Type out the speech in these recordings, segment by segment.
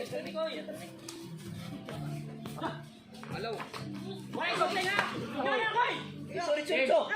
Hello. Wala ko na. Kaya koy. Sorry, Chucho.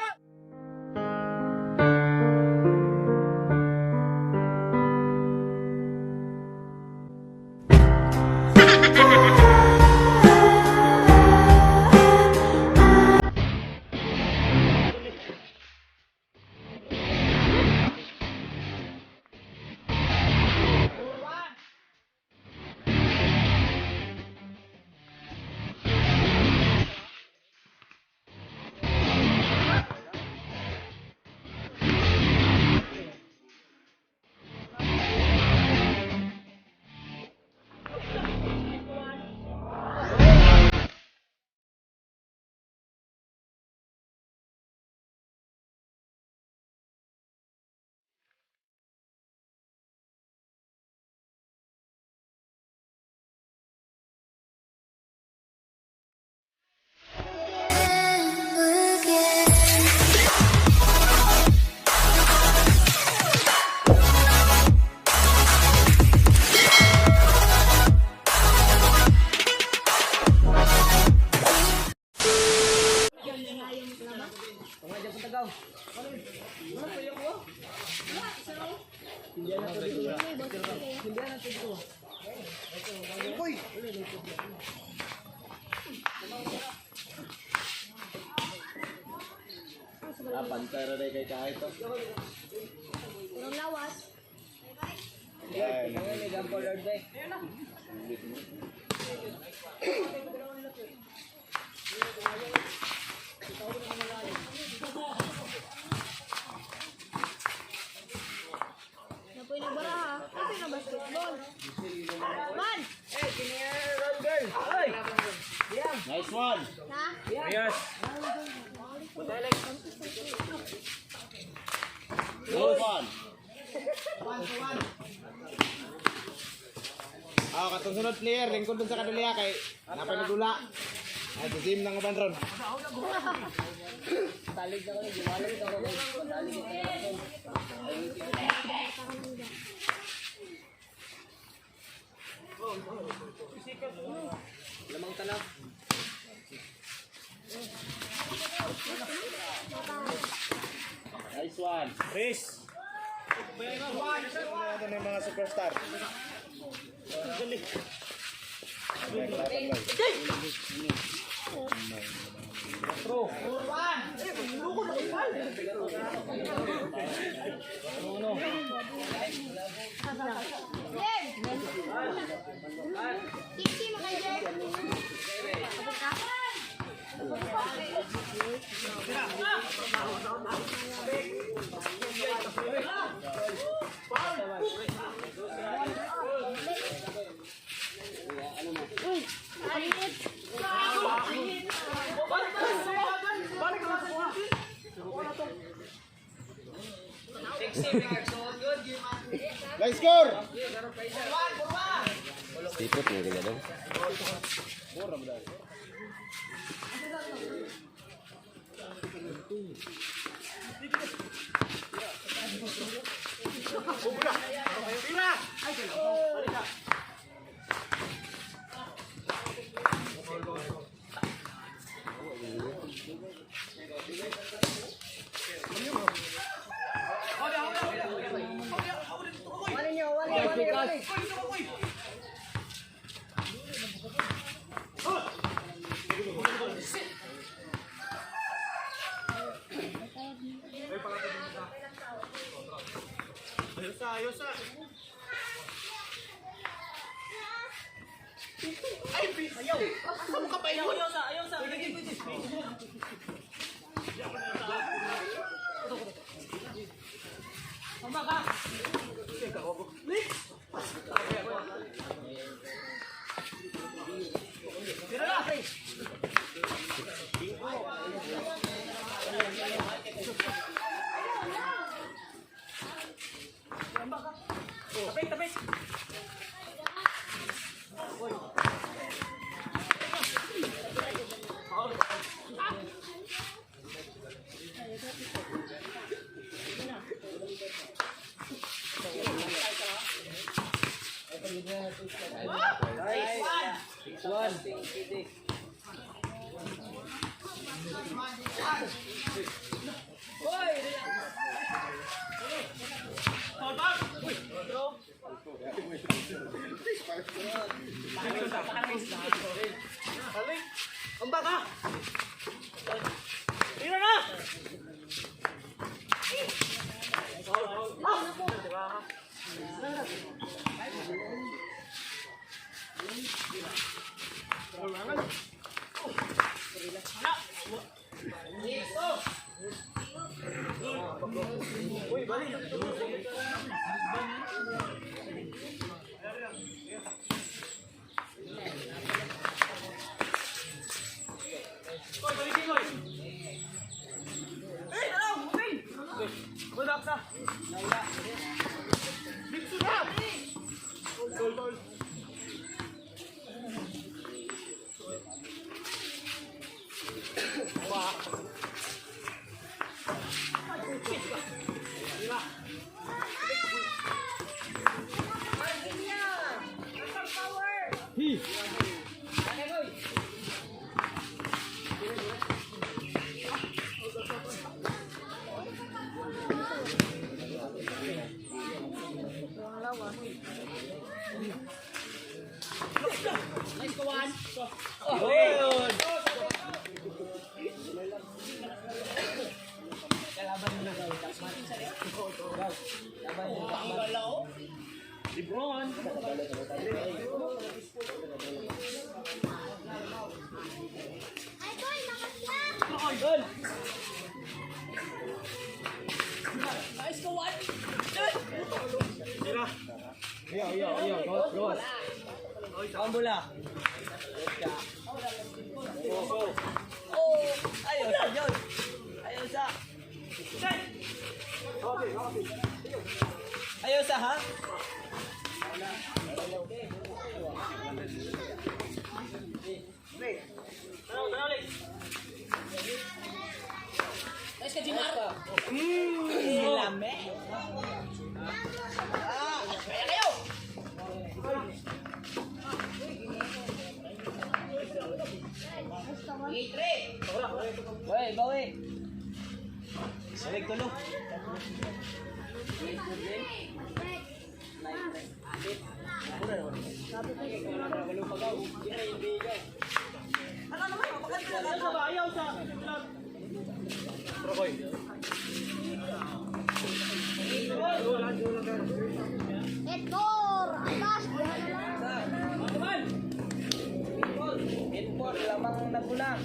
Pantara dai kay kahit to. Kurang lawas. Yan. Napoy na baraha. Napoy na basketball. Man! Nice one. Na? Yes. Good one. Katong sunod player, lingkod dun sa kaduliya kay napay nagdula. Ay, team nang uban ron. Talig na ko, gimalig ako. Lamang tanap. Nice one. Chris. Ano na yung mga superstar? Tiksi mo kayo, Jer. Kapag ka? Nice score! Sipot niya ganyan daw. Ayaw sa ha? Guys, ka Jimar. Lame. Kaya kayo. Bawi, bawi. Balik tulo. Edor! Atas! Input lamang nagulang.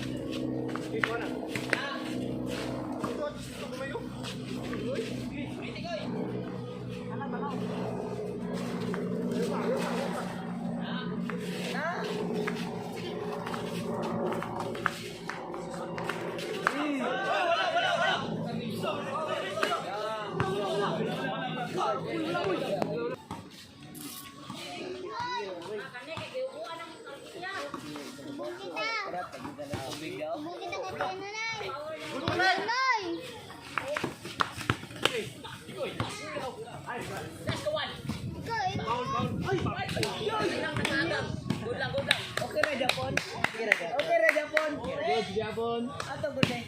Okay ra Japon. Okay ra Japon. Good, Japon. Ato gud eh.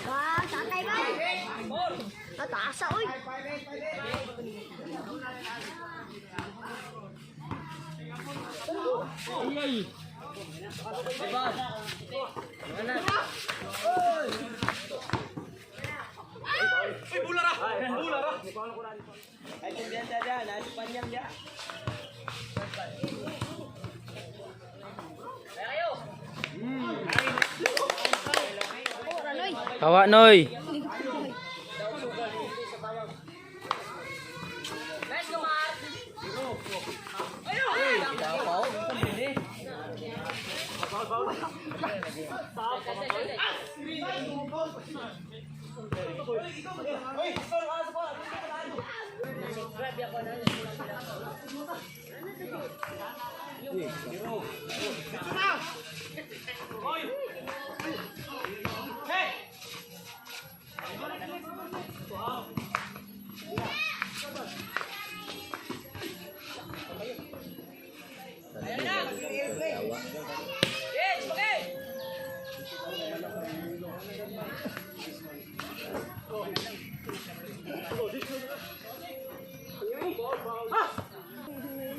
Wah, santai ba? Natasa, uy! Ay, Ay kumbiyan dia, nasi panjang dia. Ayo. Oh, ranoy! Kawa Noy. Let's go, Mark! Idapaw. Yes, okay!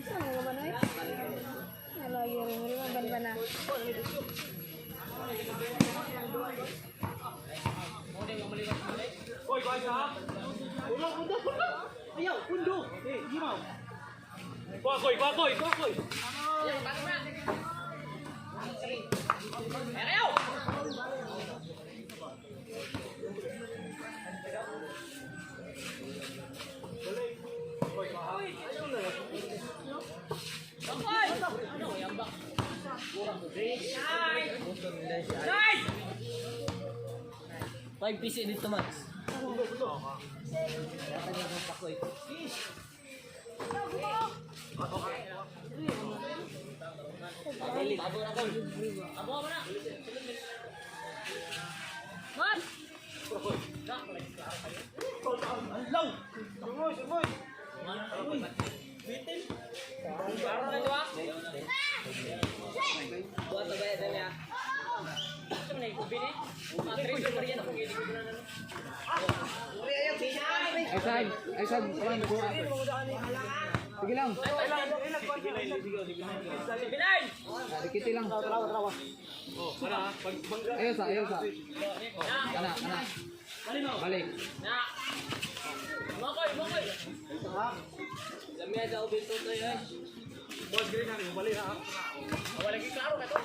Saan nga ba na eh? Nalagi rin ang banda na. Ayaw! Nice! 5 piso dito, Max. Mas! Buat na bayad niya. Ay saan, paano ko? Sige lang. Binay! Dikiti lang. Ayaw sa. Ana. Balik. Na! Makoy! Lamia daw bento to yun. Wala lagi klaro ka to.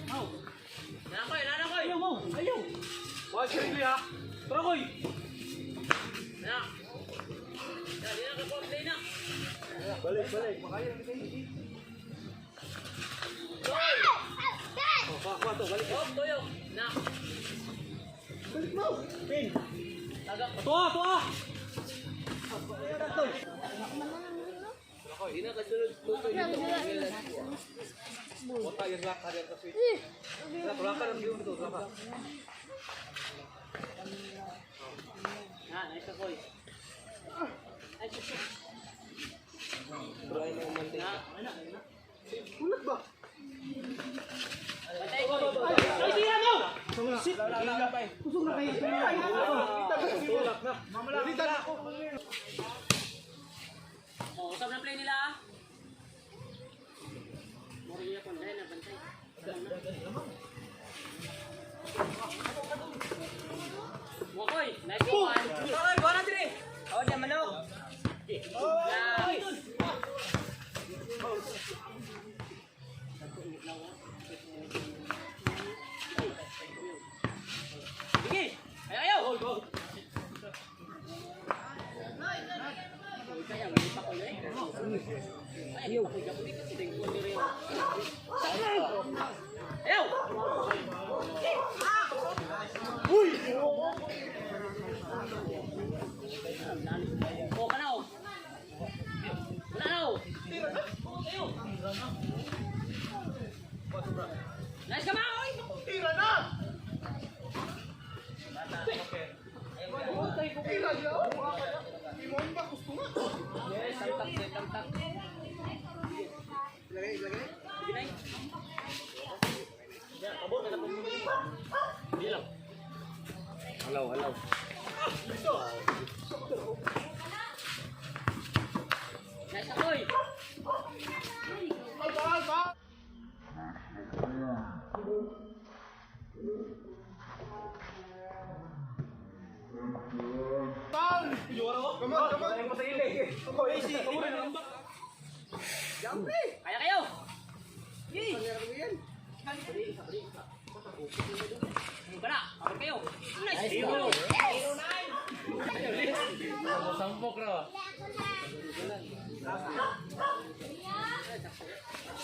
Paul! Nanakoy! Ayaw! Wag sila ha! Tara koy! Na! Dali na ka-play na! Balik. Makaya na kayo. Goal! Kuha to, balik. Oh, tuyo! Na! Balik mo. Pin. Tagak! Tuwa. Hindi na kasunod tuto dito. Wata yung laka yan kasi. Laka lang yun ito, laka. Na, nice koy! Bro, ay na umante. Ulat ba? Patay ko! Ay, di ano! Sit! Kusog na kayo. Tulak na. Mamalita na ako. Oh, usap na play nila ah! Moro niya kung dahil na bantay. Wakoy! Nice one! Wakoy! Buwan natin eh! Oh, diyan manok! Sige! Ayaw! Ayaw! Uy! Oh, kanaw! Kanaw! Nice ka mga oy! Tira na! Tira niya! Imoy ba? Gusto nga. Tamtak. Ilagay. Sige na Hindi lang. Halaw. Nice ako oy! Alba! Kaya kayo! Ano ka na? Kapag kayo! Nice! Zero! Sampok raw.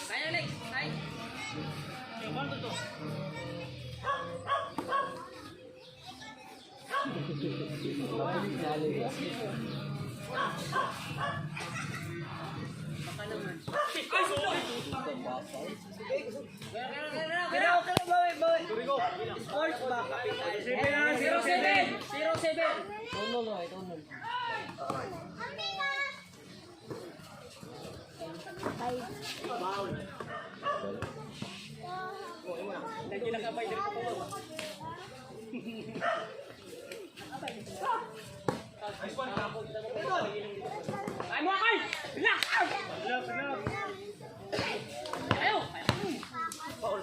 Kaya Lex! Kaya! Sports ba? Zero, 07! 07! Tunol. Tunol. Ay. Lagi na kabay dito po. Ay mo kay! Bila! Ayo! Paul.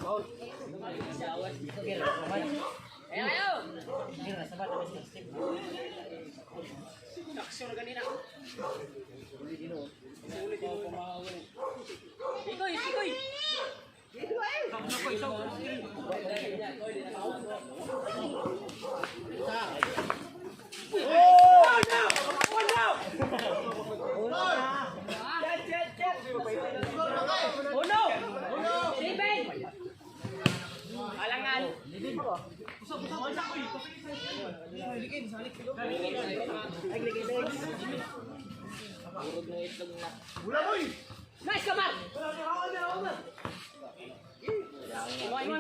Ayo! Aksyon na ganina. Ikoy! Oh no! Steven! Alangan! Nice, Kamar!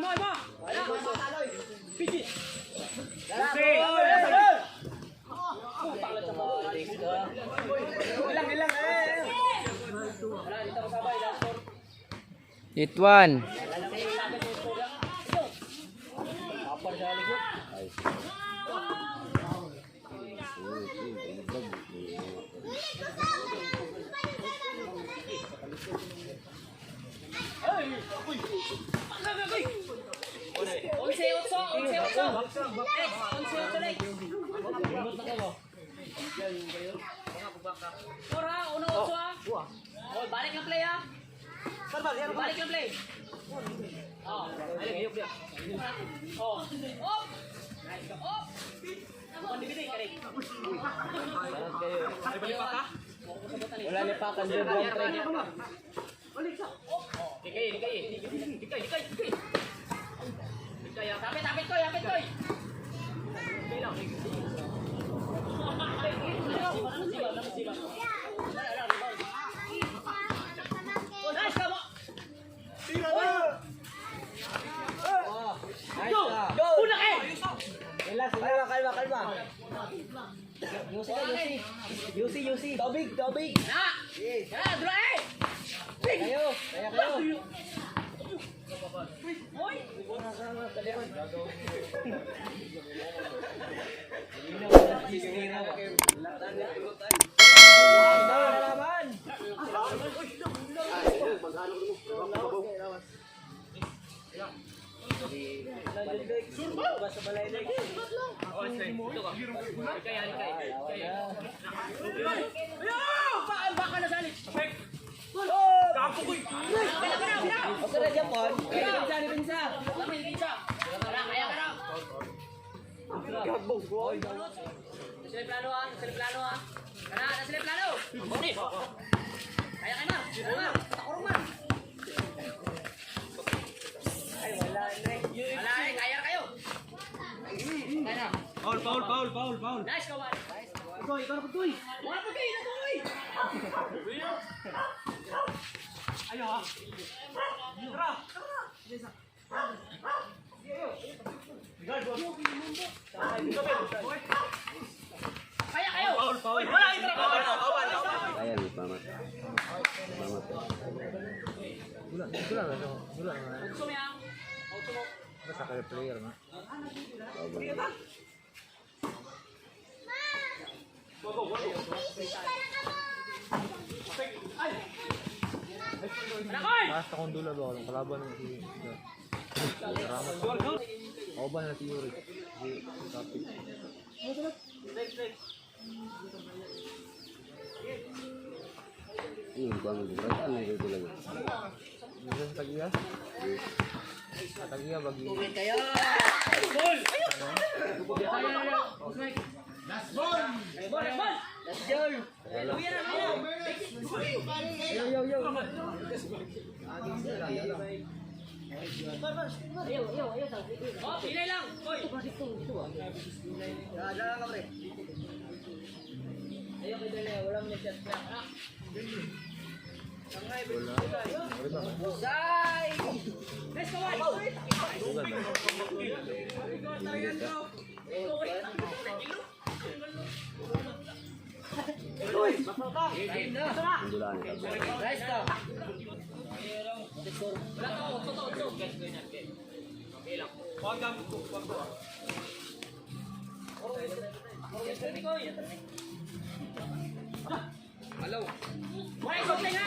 Mo! Piti! Ilang! Wala, dito kasabay. Hit 1. Balik ng play ha. Balik ng play. Oh, oh. Op. Nice. Op. Bukan dibidi kali. Wala lipakan dyan. Balik sa. Op. Dikay. Tapit koy. Nice, come on. Go! Una kayo! Kalma. Yusi. Tobig. Na! Dura eh! Kayo. Hoy! Baka nasalit! Okay na dyan, Paul. Kaya ka na! Gabong, boy. Nasa plano ha! Nasa plano! Kaya ka na! Takurong man! Wala eh! Kaya kayo! Kaya na! Foul. Nice, kawan! Ikaw na pagtuloy. Mga pagkain na tuloy! Ayaw ha. Tara. Kaya kayo! Foul. Wala ito. Kaya ni Pamat. Utso mo yan! Utso mo! Anakoy! Basta kung dula ba, walang kalaban ng si... Oban na si Yuri. Kapit. Bang berat ano itu lagi. Bisa tagiya? Tagiya bagi. Tumit kayo. Last ball! Let's go. Yo. Oh, pilay lang. Boy. Ada lang pre. Ayo kay Dele, wala mo shot na. Sai! Let's go. Bulan. Nice ka. Wala ka, totoo. Okay lang. Hello. Why is it